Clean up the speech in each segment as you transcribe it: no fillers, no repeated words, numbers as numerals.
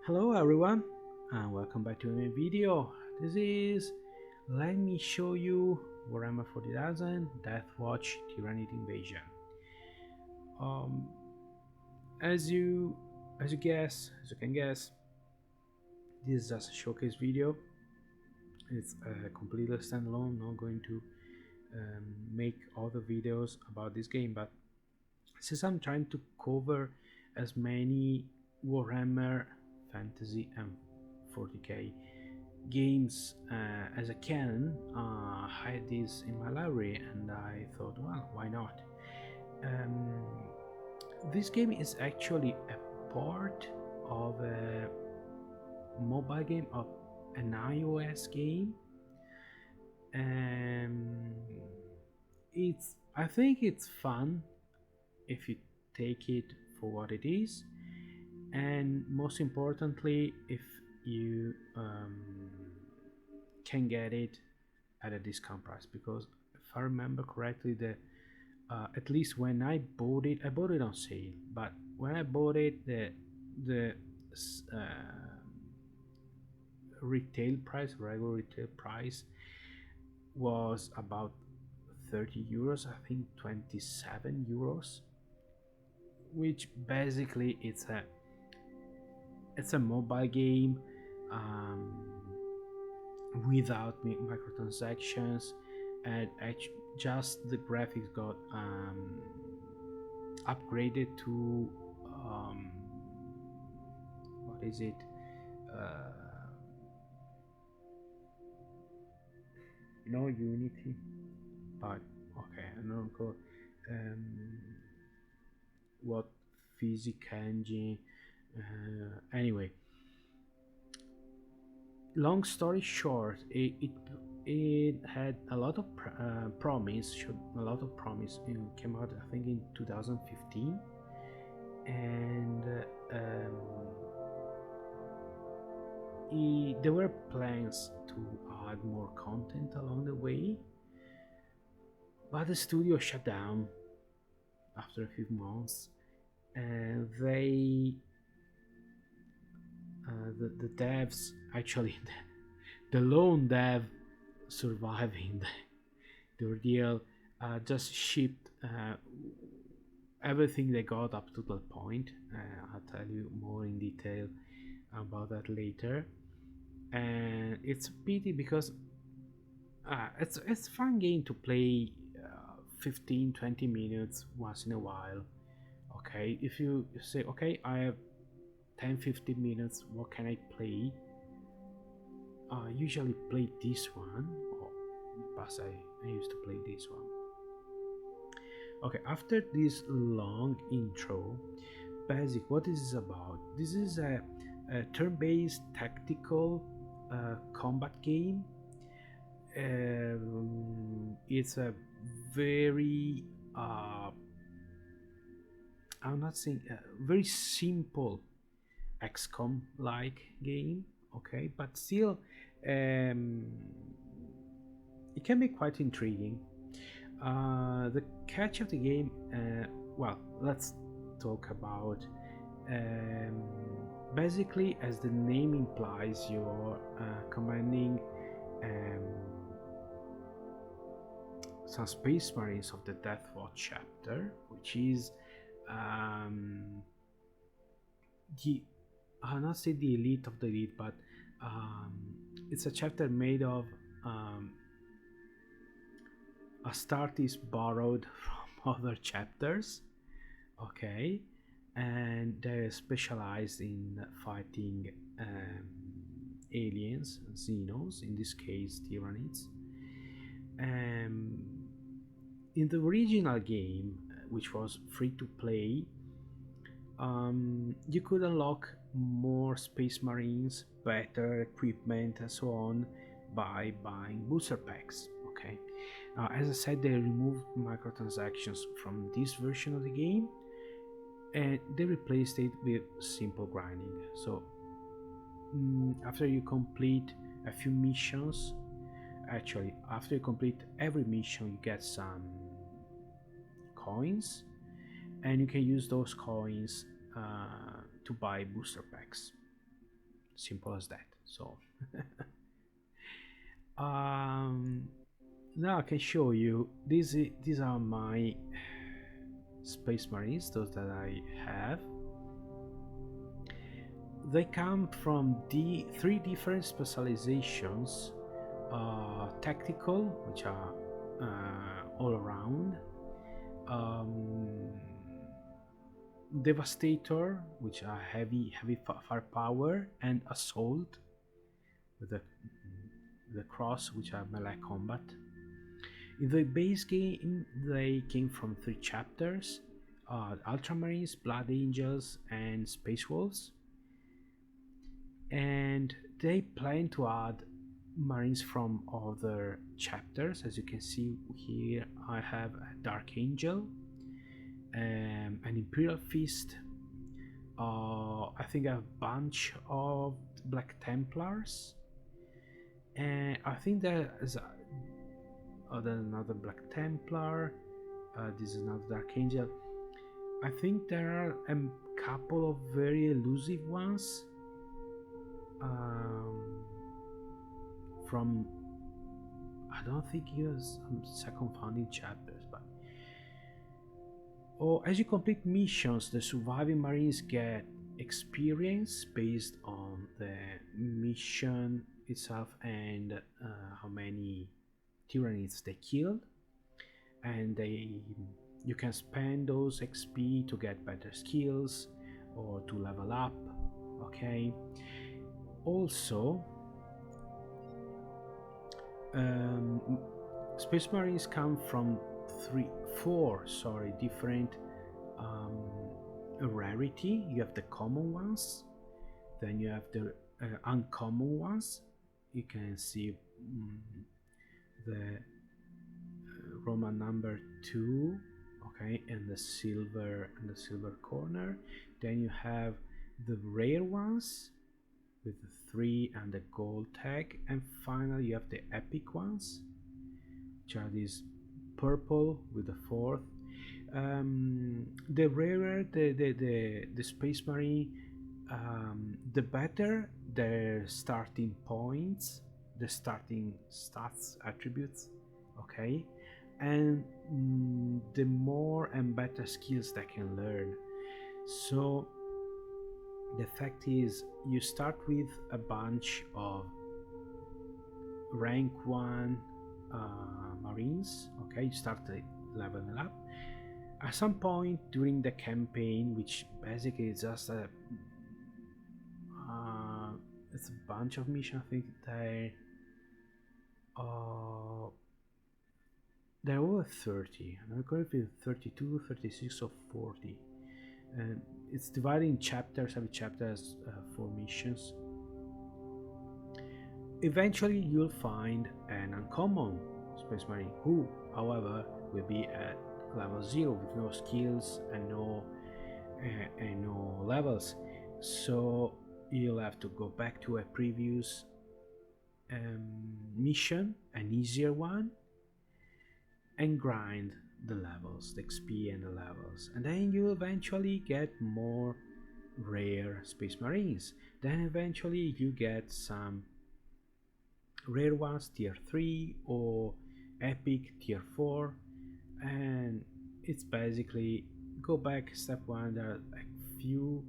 Hello everyone and welcome back to a new video. Let me show you Warhammer 40,000 Deathwatch Tyrannid Invasion. Um, as you can guess, this is just a showcase video. It's a completely standalone, not going to make other videos about this game, but since I'm trying to cover as many Warhammer Fantasy and 40k games as I can, I had this in my library and I thought, well, why not? This game is actually a part of a mobile game, of an iOS game. I think it's fun if you take it for what it is, and most importantly if you can get it at a discount price, because if I remember correctly, at least when I bought it on sale, but when I bought it, the regular retail price was about 30 euros, I think 27 euros, which basically it's a mobile game without microtransactions, and just the graphics got upgraded to what is it, no Unity, but okay, I don't know what physics engine. Anyway, long story short, it had a lot of promise, showed a lot of promise. It came out, I think, in 2015, and there were plans to add more content along the way, but the studio shut down after a few months, and the devs, actually the lone dev surviving the ordeal, just shipped everything they got up to that point. I'll tell you more in detail about that later. And it's a pity because it's a fun game to play 15-20 minutes once in a while. Okay, if you say, okay, I have 10-15 minutes, what can I play? I usually play this one, or past I used to play this one. Okay, after this long intro, basic, what is this about? This is a turn-based tactical combat game. It's a very I'm not saying very simple XCOM like game, okay, but still it can be quite intriguing. The catch of the game, well, let's talk about, basically, as the name implies, you're commanding some space marines of the Deathwatch chapter, which is I'll not say the elite of the elite, but it's a chapter made of Astartes borrowed from other chapters, okay, and they're specialized in fighting aliens, Xenos, in this case Tyrannids. In the original game, which was free to play, you could unlock more space marines, better equipment, and so on by buying booster packs. Okay, as I said, they removed microtransactions from this version of the game, and they replaced it with simple grinding. So after you complete a few missions, actually after you complete every mission, you get some coins, and you can use those coins to buy booster packs. Simple as that. So now I can show you these are my Space Marines, those that I have. They come from the 3 different specializations: tactical, which are all around, devastator, which are heavy firepower, and assault with the cross, which are melee combat. In the base game, they came from 3 chapters: Ultramarines, Blood Angels, and Space Wolves. And they plan to add Marines from other chapters. As you can see here, I have a Dark Angel, an Imperial Fist, I think a bunch of Black Templars, and I think there's another Black Templar. This is another Dark Angel. I think there are a couple of very elusive ones from, I don't think he was second founding chapters, but as you complete missions, the surviving Marines get experience based on the mission itself and how many Tyranids they killed, and you can spend those XP to get better skills or to level up. Okay. Also, Space Marines come from 4 different rarity. You have the common ones, then you have the uncommon ones. You can see the Roman number 2, okay, and the silver corner. Then you have the rare ones with the 3 and the gold tag, and finally you have the epic ones, which are these purple with the 4th. The rarer the Space Marine, the better their starting points, the starting stats attributes, okay, and the more and better skills they can learn. So the fact is, you start with a bunch of rank 1 Marines, okay, you start leveling up. At some point during the campaign, which basically is just it's a bunch of missions, I think they're over 30, I'm not going to be 32, 36 or 40, and it's divided in chapters. Every chapter has 4 missions. Eventually you'll find an uncommon Space Marine who, however, will be at level 0 with no skills and no levels. So you'll have to go back to a previous mission, an easier one, and grind the levels, the XP and the levels, and then you eventually get more rare Space Marines. Then eventually you get some rare ones, tier 3 or epic tier 4, and it's basically go back step 1. There are a few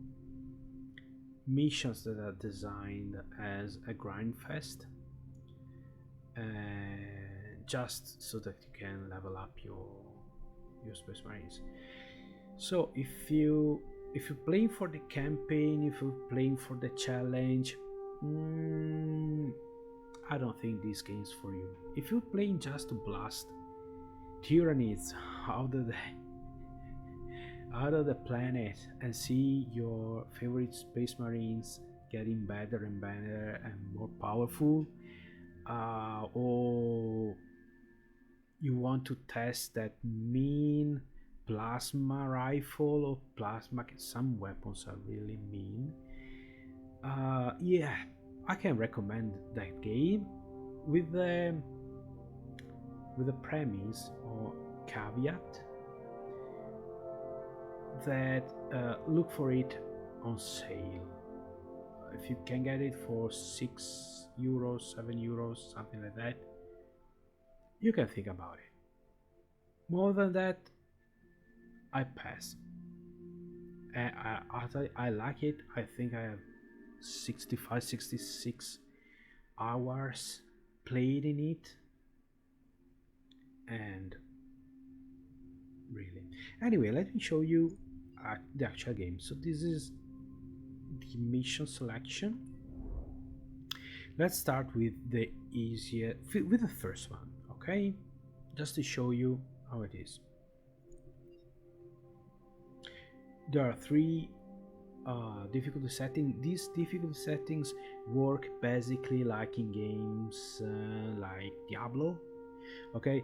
missions that are designed as a grind fest, just so that you can level up your Space Marines. So if you're playing for the campaign, if you're playing for the challenge, I don't think this game's for you. If you're playing just to blast Tyranids out of the planet and see your favorite Space Marines getting better and better and more powerful, or you want to test that mean plasma rifle or plasma, some weapons are really mean, yeah, I can recommend that game with the premise or caveat that look for it on sale. if you can get it for €6, €7, something like that, you can think about it. More than that, I pass. And I like it. I think I have 65, 66 hours played in it, and really, anyway, let me show you the actual game. So this is the mission selection. Let's start with the easier, with the first one, okay, just to show you how it is. There are three difficulty settings. These difficulty settings work basically like in games like Diablo. Okay,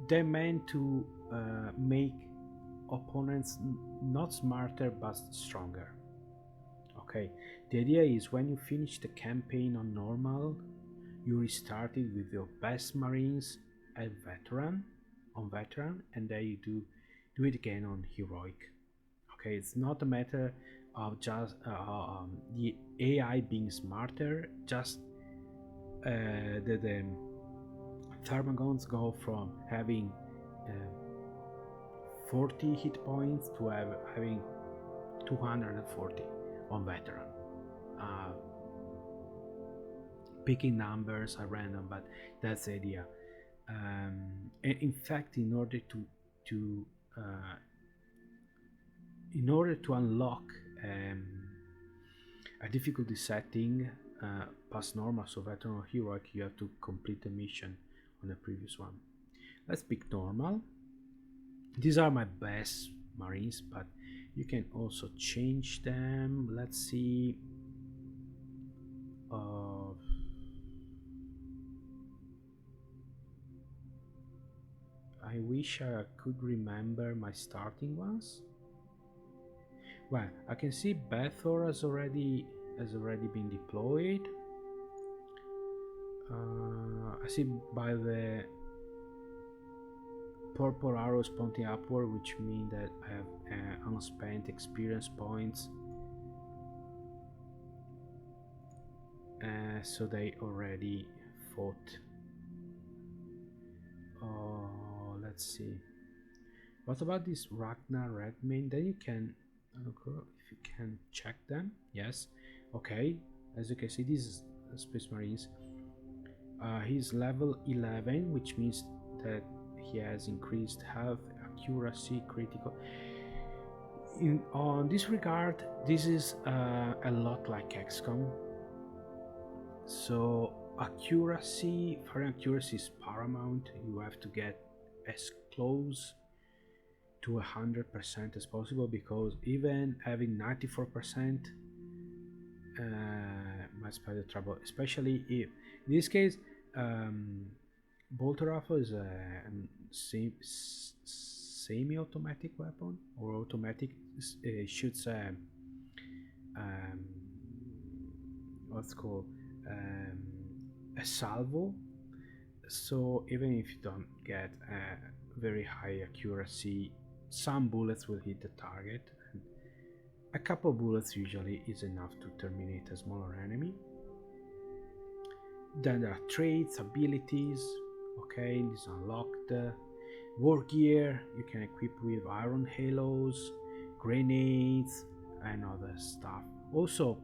they're meant to make opponents not smarter but stronger. Okay, the idea is when you finish the campaign on normal, you restart it with your best marines at veteran, and then you do it again on heroic. Okay, it's not a matter of just the AI being smarter, just the Thermagons go from having 40 hit points to having 240 on veteran. Picking numbers are random, but that's the idea. And in fact, in order to unlock a difficulty setting past normal, so veteran or heroic, you have to complete the mission on the previous one. Let's pick normal. These are my best marines, but you can also change them. Let's see. I wish I could remember my starting ones. Well, I can see Bethor has already been deployed. I see by the purple arrows pointing upward, which mean that I have unspent experience points. So they already fought. Let's see. What about this Ragnar Redmane? Then you can, if you can check them. Yes. Okay. As you can see, this is Space Marines. He's level 11, which means that he has increased health, accuracy, critical. On this regard, this is a lot like XCOM. So accuracy, firing accuracy is paramount. You have to get as close to 100% as possible, because even having 94% might spell the trouble, especially if in this case bolter rifle is a semi-automatic weapon, or automatic. Shoots what's called a salvo, so even if you don't get a very high accuracy, some bullets will hit the target, and a couple bullets usually is enough to terminate a smaller enemy. Then there are traits, abilities. Okay, these unlocked. War gear you can equip with iron halos, grenades, and other stuff. Also,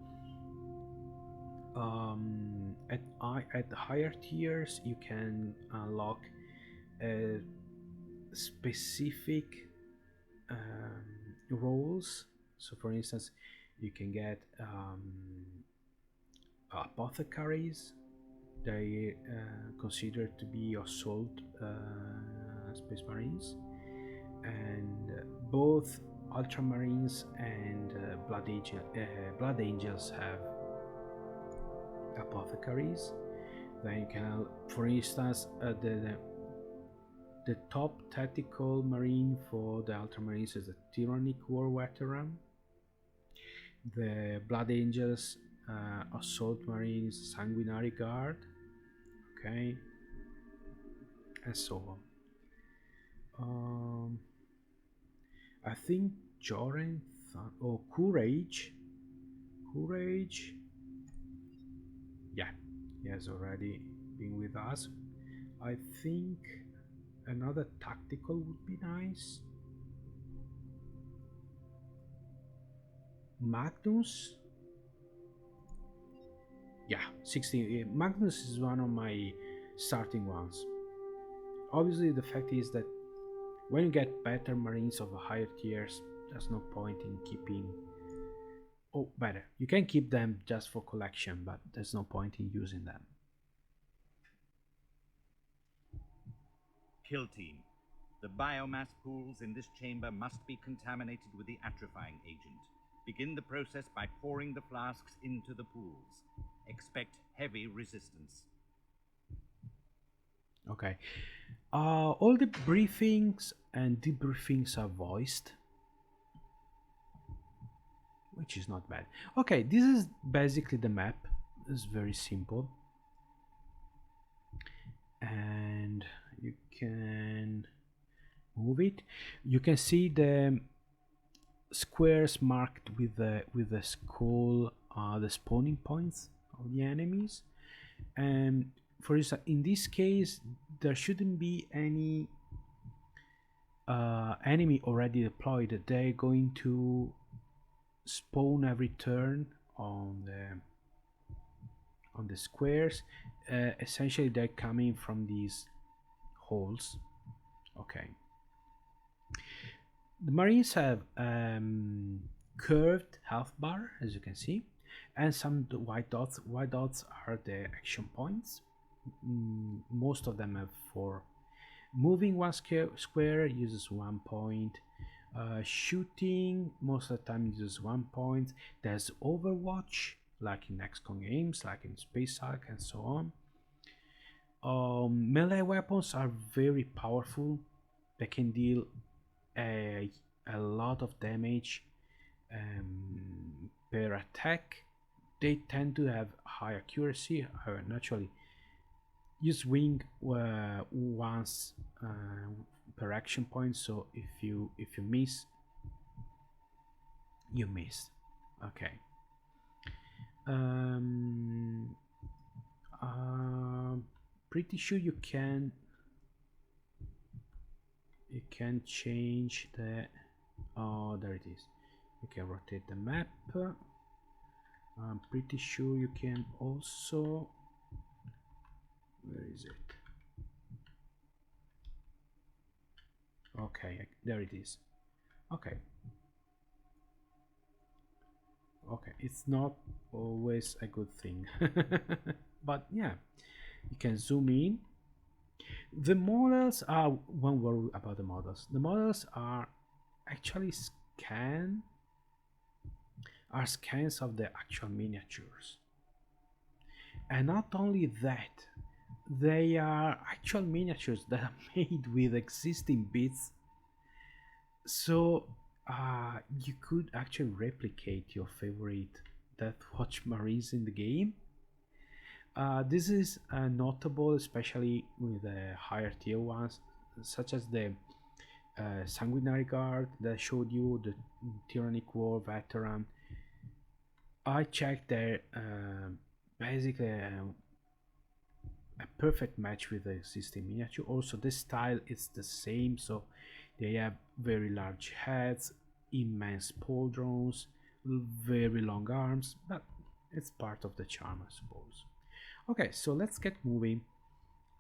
at the higher tiers you can unlock specific roles. So for instance, you can get apothecaries. They considered to be assault Space Marines, and both Ultramarines and Blood Angels have apothecaries. Then you can, for instance, the top tactical marine for the Ultramarines is a Tyrannic War Veteran. The Blood Angels assault marine is Sanguinary Guard. Okay, and so on. I think Joran or Courage Courage. Yeah, he has already been with us. I think another tactical would be nice. Magnus. Yeah, 16. Magnus is one of my starting ones. Obviously, the fact is that when you get better marines of higher tiers, there's no point in keeping. Oh, better. You can keep them just for collection, but there's no point in using them. Kill team. The biomass pools in this chamber must be contaminated with the atrophying agent. Begin the process by pouring the flasks into the pools. Expect heavy resistance. Okay. All the briefings and debriefings are voiced, which is not bad. Okay, this is basically the map. It's very simple. And you can move it. You can see the squares marked with the skull, the spawning points of the enemies. And for instance, in this case, there shouldn't be any enemy already deployed. They're going to spawn every turn on the squares. Essentially, they're coming from these holes. Okay. The Marines have curved health bar, as you can see, and some white dots. White dots are the action points. Most of them have 4. Moving one square uses 1 point. Shooting most of the time uses 1 point. There's Overwatch, like in XCOM games, like in Space Hulk, and so on. Melee weapons are very powerful. They can deal a lot of damage per attack. They tend to have high accuracy. Naturally, use wing once per action point. So if you miss, you miss. Okay. Pretty sure you can change the. Oh, there it is. You can rotate the map. I'm pretty sure you can also. Where is it? Okay, there it is. Okay. Okay, it's not always a good thing. But yeah, you can zoom in. The models are one worry about the models. The models are actually scans of the actual miniatures. And not only that, they are actual miniatures that are made with existing bits. So you could actually replicate your favorite Deathwatch Marines in the game. This is notable, especially with the higher tier ones, such as the Sanguinary Guard that I showed you, the Tyrannic War Veteran. I checked they're basically a perfect match with the existing miniature. Also, the style is the same, so they have very large heads, immense pauldrons, very long arms, but it's part of the charm, I suppose. Okay, so let's get moving.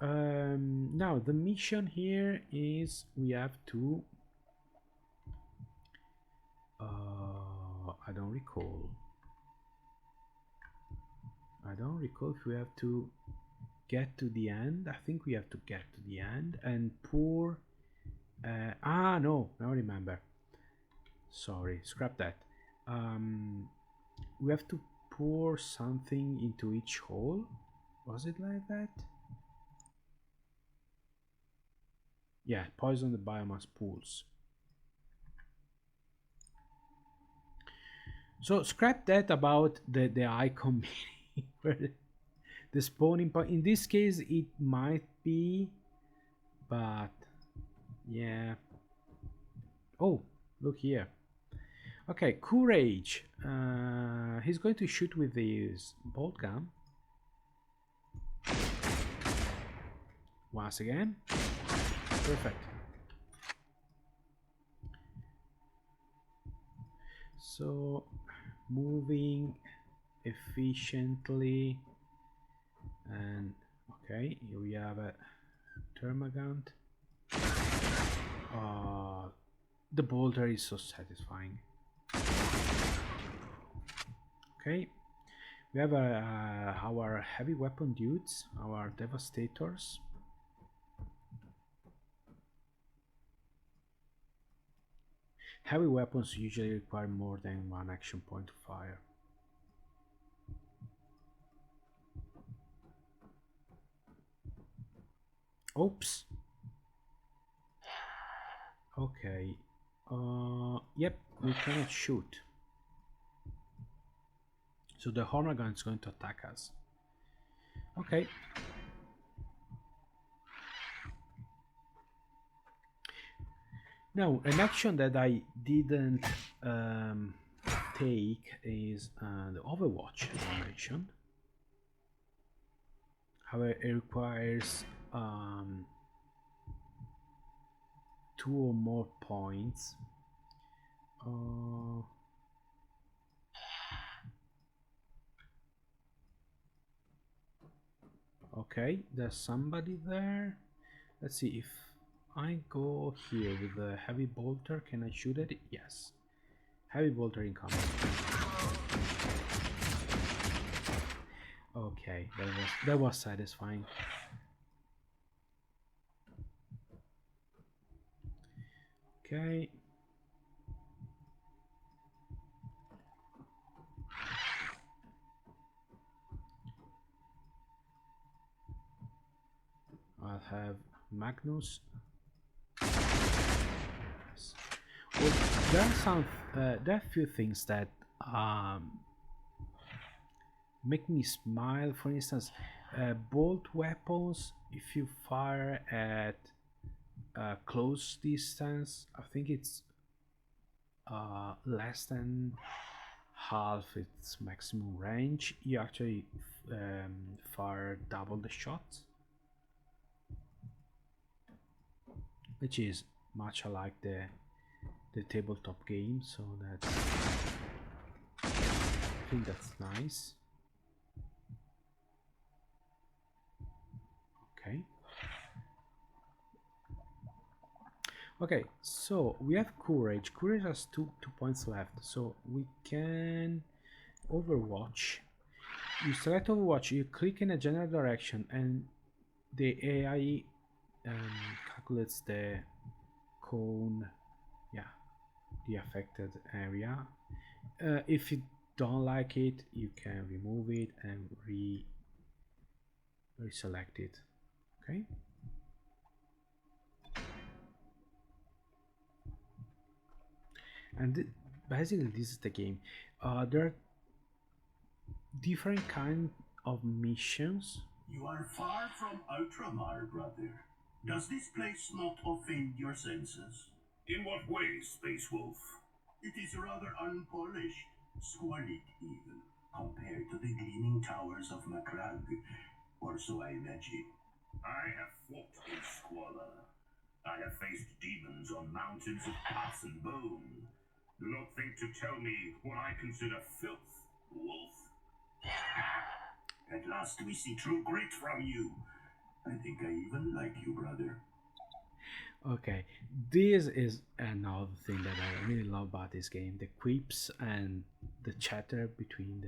Now the mission here is we have to I don't recall if we have to get to the end. I think we have to get to the end and pour no, I remember. Sorry, scrap that. We have to pour something into each hole. Was it like that? Yeah, poison the biomass pools. So scrap that about the icon where the spawning point. In this case, it might be, but yeah. Oh, look here. Okay, courage. He's going to shoot with his bolt gun. Once again. Perfect. So, moving efficiently, and okay, here we have a termagant. The bolter is so satisfying. Okay, we have our heavy weapon dudes, our devastators. Heavy weapons usually require more than one action point to fire. Oops. Okay. Yep, we cannot shoot. So the Horner gun is going to attack us. Okay. Now, an action that I didn't take is the Overwatch animation. However, it requires 2 or more points. Okay, there's somebody there. Let's see if I go here with the heavy bolter. Can I shoot at it? Yes. Heavy bolter incoming. Okay, that was satisfying. Okay. I'll have Magnus. Yes. Well, there are a few things that make me smile. For instance, bolt weapons. If you fire at close distance, I think it's less than half its maximum range. You actually fire double the shot, which is much alike the tabletop game. So that's, I think that's nice. Okay. Okay, so we have courage. Courage has two points left, so we can Overwatch. You select Overwatch, you click in a general direction, and the AI calculates the cone, yeah, the affected area. If you don't like it, you can remove it and reselect it. Okay. And basically this is the game. There are different kind of missions. You are far from Outramar, brother. Does this place not offend your senses? In what way, Space Wolf? It is rather unpolished, squalid even, compared to the gleaming towers of Macragge, or so I imagine. I have fought in squalor. I have faced demons on mountains of pus and bone. Do not think to tell me what I consider filth, Wolf. At last we see true grit from you. I think I even like you, brother. Okay, this is another thing that I really love about this game: the quips and the chatter between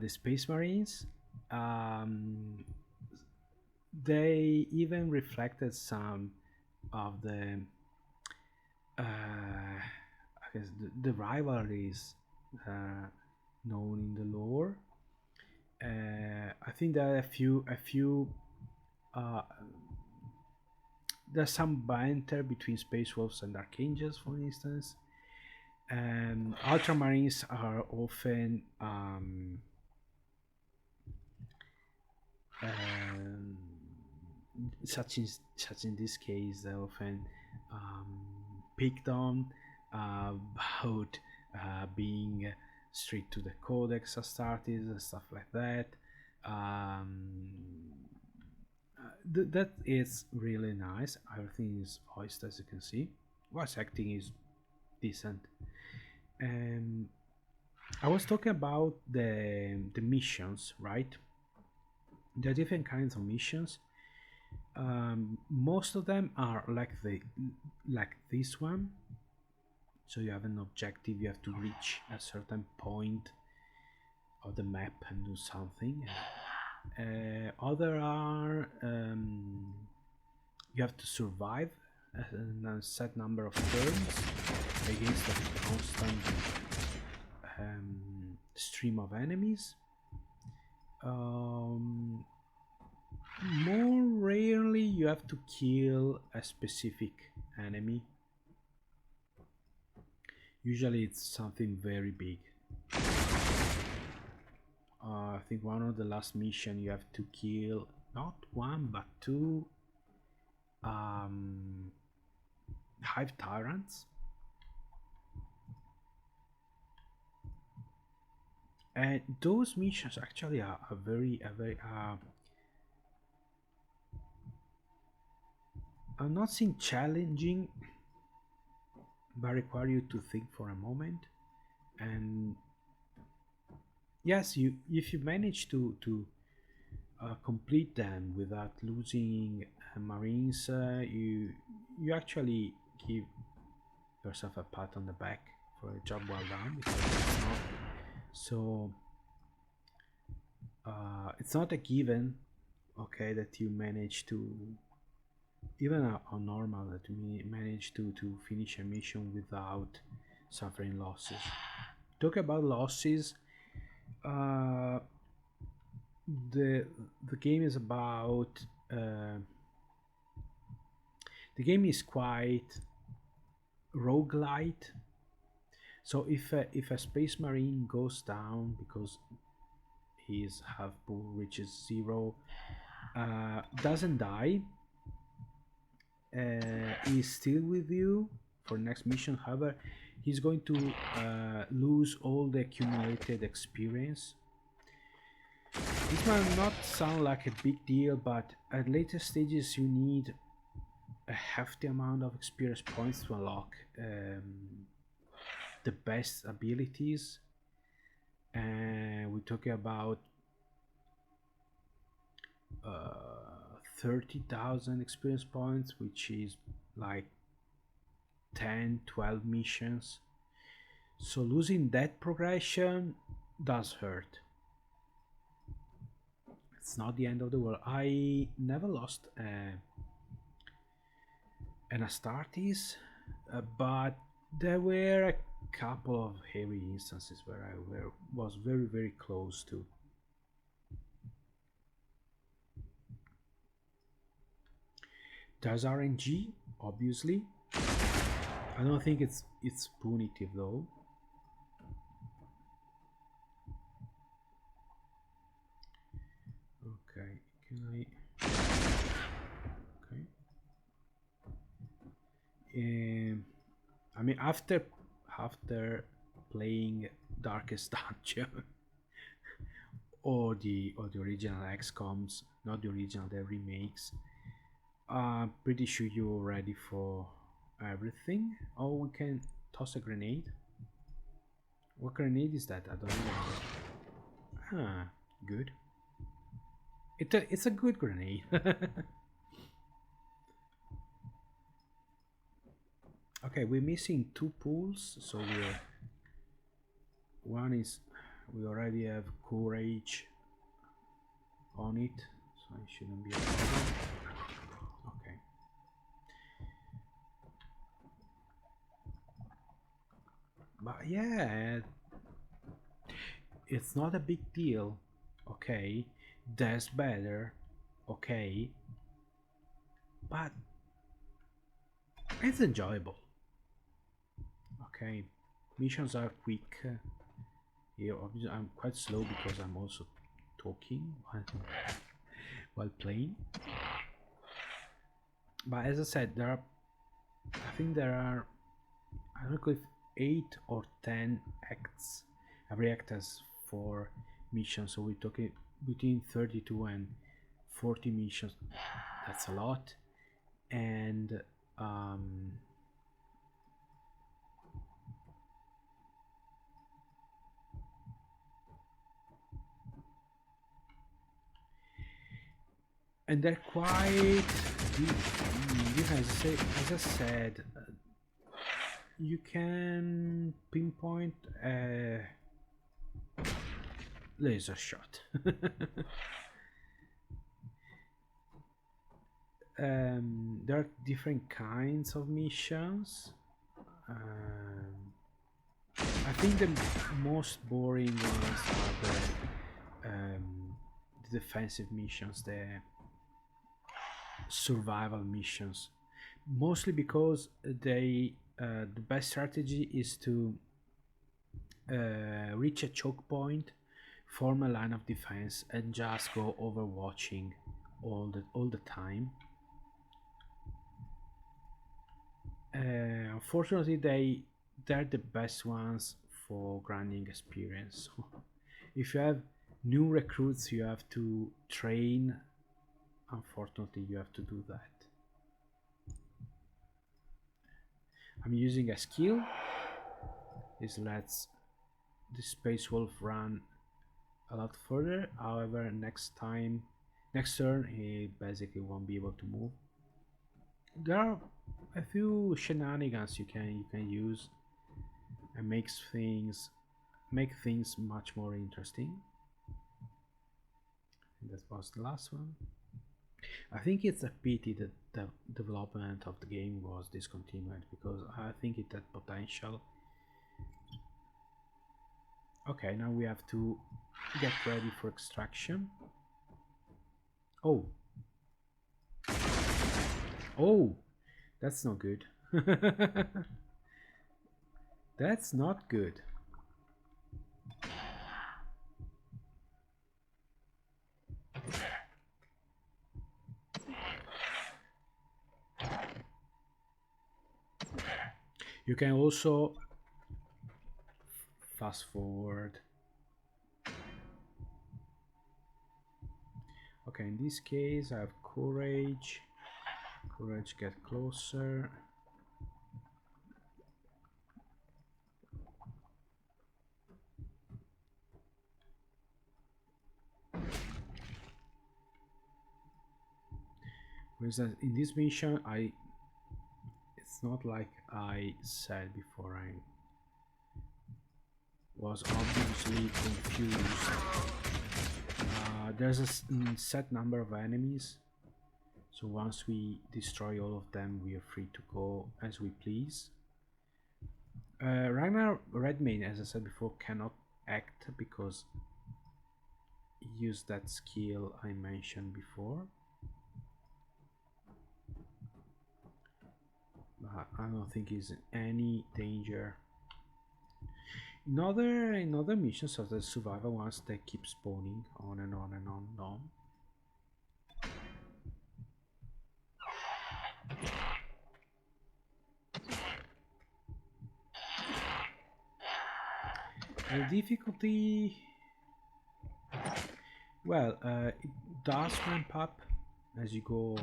the Space Marines. They even reflected some of the I guess the rivalries known in the lore. I think there are a few there's some banter between Space Wolves and Archangels, for instance. And Ultramarines are often such in this case, they're often picked on about being strict to the Codex Astartes and stuff like that. That is really nice. Everything is voiced, as you can see. Voice acting is decent. I was talking about the missions, right? There are different kinds of missions. Most of them are like this one. So you have an objective, you have to reach a certain point of the map and do something. Other are you have to survive a set number of turns against a constant stream of enemies. More rarely you have to kill a specific enemy. Usually it's something very big. I think one of the last mission you have to kill not one but two hive tyrants, and those missions actually are very I'm not saying challenging, but require you to think for a moment. And yes, if you manage to complete them without losing Marines, you actually give yourself a pat on the back for a job well done, because it's not so it's not a given, okay, that you manage to, even on normal, that you manage to finish a mission without suffering losses. Talk about losses. The game is about the game is quite roguelite. So if a space marine goes down because his health pool reaches 0, doesn't die, is still with you for next mission. However, he's going to lose all the accumulated experience. This might not sound like a big deal, but at later stages you need a hefty amount of experience points to unlock the best abilities, and we're talking about 30,000 experience points, which is like 10-12 missions. So losing that progression does hurt. It's not the end of the world. I never lost an Astartes, but there were a couple of heavy instances where I was very close to. There's RNG, obviously. I don't think it's punitive though. Okay, can I? Okay. I mean, after playing Darkest Dungeon or the original XCOMs, not the original, the remakes, I'm pretty sure you're ready for everything. Oh, we can toss a grenade. What grenade is that? I don't know. Ah, good. It's a good grenade. Okay, we're missing 2 pools, so one is, we already have courage on it, so it shouldn't be a problem. Okay. But yeah, it's not a big deal. Okay, that's better. Okay, but it's enjoyable. Okay, missions are quick. Here, obviously, I'm quite slow because I'm also talking while playing. But as I said, I I don't know if 8 or 10 acts. Every act has 4 missions, so we're talking between 32 and 40 missions. That's a lot. And they're quite as I said, you can pinpoint a laser shot. There are different kinds of missions. I think the most boring ones are the defensive missions, the survival missions, mostly because the best strategy is to reach a choke point, form a line of defense, and just go overwatching all the time. Unfortunately, they're the best ones for grinding experience. So if you have new recruits you have to train, unfortunately you have to do that. I'm using a skill. This lets the Space Wolf run a lot further. However, next turn he basically won't be able to move. There are a few shenanigans you can use and make things much more interesting. And that was the last one. I think it's a pity that the development of the game was discontinued, because I think it had potential. Okay, now we have to get ready for extraction. Oh, that's not good. That's not good. You can also fast forward. Okay, in this case I have courage. Courage, get closer. For instance, in this mission, it's not like I said before, I was obviously confused. There's a set number of enemies, so once we destroy all of them, we are free to go as we please. Right now, Redmayne, as I said before, cannot act because he used that skill I mentioned before. But I don't think he's in any danger. In other missions, such as survival ones, they keep spawning on and on and on and on. The difficulty, well, it does ramp up as you go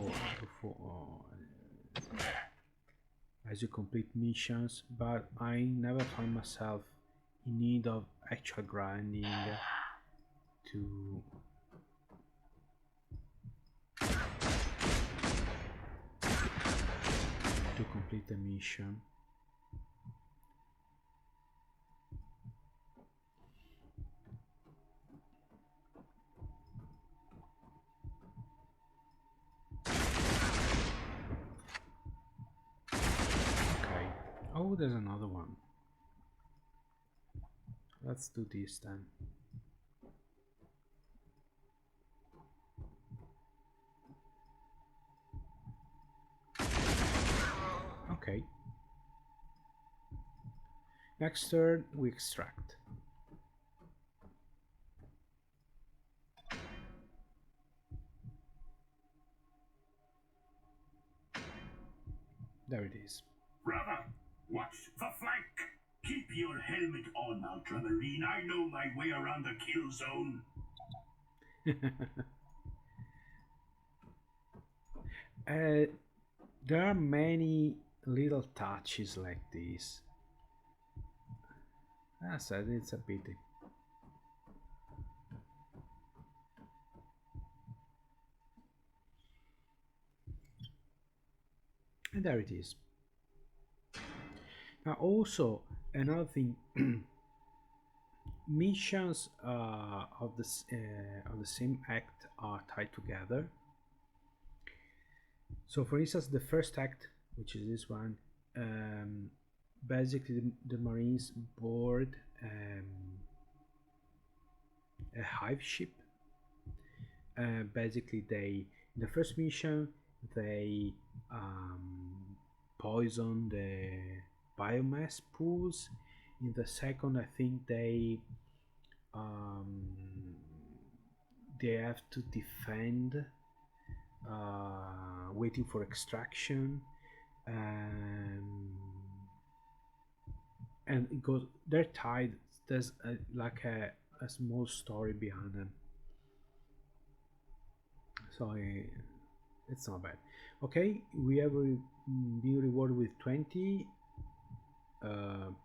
as you complete missions, but I never find myself in need of actual grinding to complete the mission. Oh, there's another one. Let's do this then. Okay. Next turn, we extract. There it is. Brother, Watch the flank! Keep your helmet on, Ultramarine. I know my way around the kill zone. There are many little touches like this. I said it's a pity. And there it is. Now also another thing, missions of the same act are tied together. So for instance, the first act, which is this one, basically the Marines board a hive ship. Basically in the first mission they poison the biomass pools. In the second, I think they have to defend, waiting for extraction, and it goes. They're tied. There's like a small story behind them, so it's not bad. Okay, we have been rewarded with 20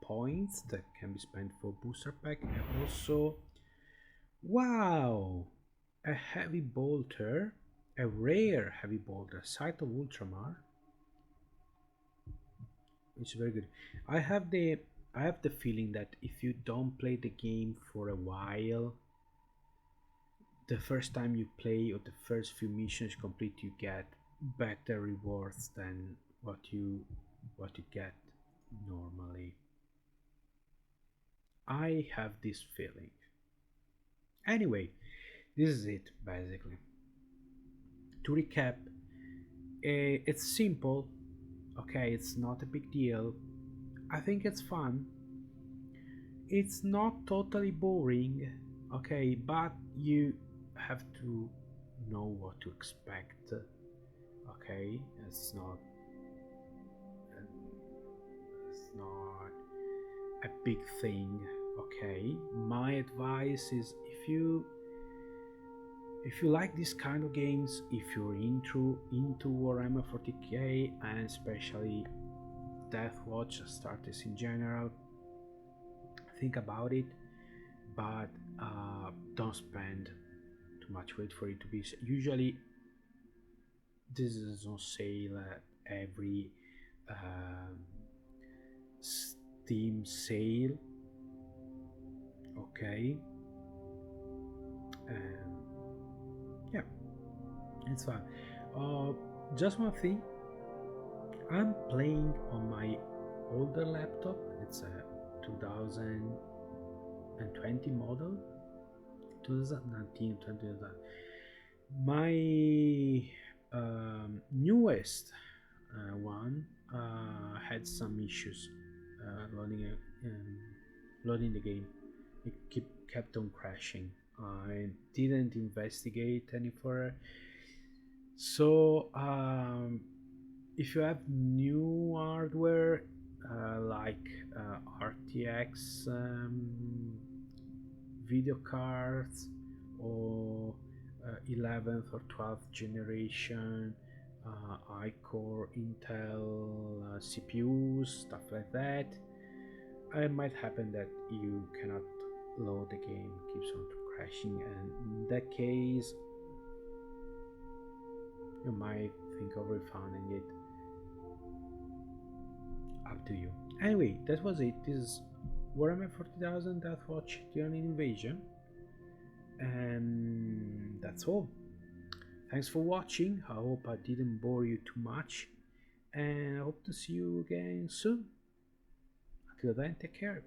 points that can be spent for booster pack, and also, wow, a heavy bolter, a rare heavy bolter, Sight of Ultramar, which is very good. I have the feeling that if you don't play the game for a while, the first time you play or the first few missions complete, you get better rewards than what you get normally. I have this feeling. Anyway, this is it basically. To recap, it's simple. Okay, it's not a big deal. I think it's fun. It's not totally boring. Okay, but you have to know what to expect. Okay, it's not a big thing. Okay, my advice is if you like this kind of games, if you're into Warhammer 40k and especially Deathwatch Astartes in general, think about it, but don't spend too much. Wait for it to be. Usually this is on sale at every Steam sale. Okay, yeah, it's fun. Just one thing, I'm playing on my older laptop. It's a 2020 model, 2019, 2020. My newest one had some issues loading the game. It kept on crashing. I didn't investigate any further. So if you have new hardware like RTX video cards or 11th or 12th generation iCore Intel CPUs, stuff like that, it might happen that you cannot load the game, keeps on crashing, and in that case you might think of refunding it. Up to you. Anyway, that was it. This is Warhammer 40,000 Deathwatch Tyranid Invasion, and that's all. Thanks for watching. I hope I didn't bore you too much, and I hope to see you again soon. Until then, take care.